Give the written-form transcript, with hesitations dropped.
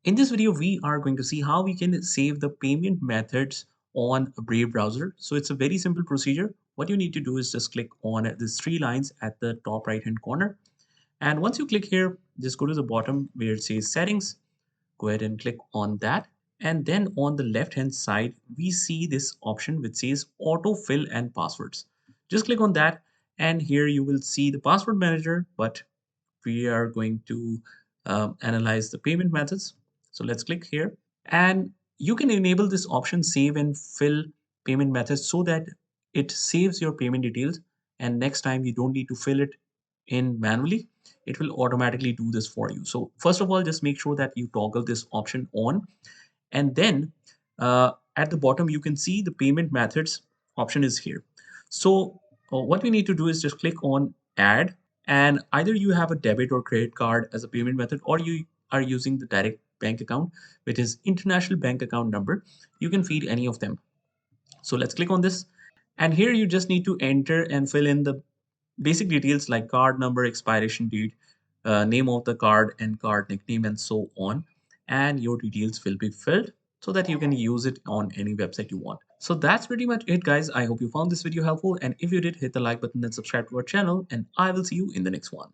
In this video, we are going to see how we can save the payment methods on a Brave browser. So it's a very simple procedure. What you need to do is just click on these three lines at the top right hand corner. And once you click here, just go to the bottom where it says settings. Go ahead and click on that. And then on the left hand side, we see this option which says autofill and passwords. Just click on that. And here you will see the password manager, but we are going to analyze the payment methods. So let's click here. And you can enable this option save and fill payment methods so that it saves your payment details. And next time you don't need to fill it in manually, it will automatically do this for you. So first of all, just make sure that you toggle this option on. And then at the bottom, you can see the payment methods option is here. So what we need to do is just click on add, and either you have a debit or credit card as a payment method, or you are using the direct bank account, which is international bank account number. You can feed any of them. So let's click on this. And here you just need to enter and fill in the basic details like card number, expiration date, name of the card and card nickname, and so on. And your details will be filled so that you can use it on any website you want. So that's pretty much it, guys. I hope you found this video helpful. And if you did, hit the like button and subscribe to our channel. And I will see you in the next one.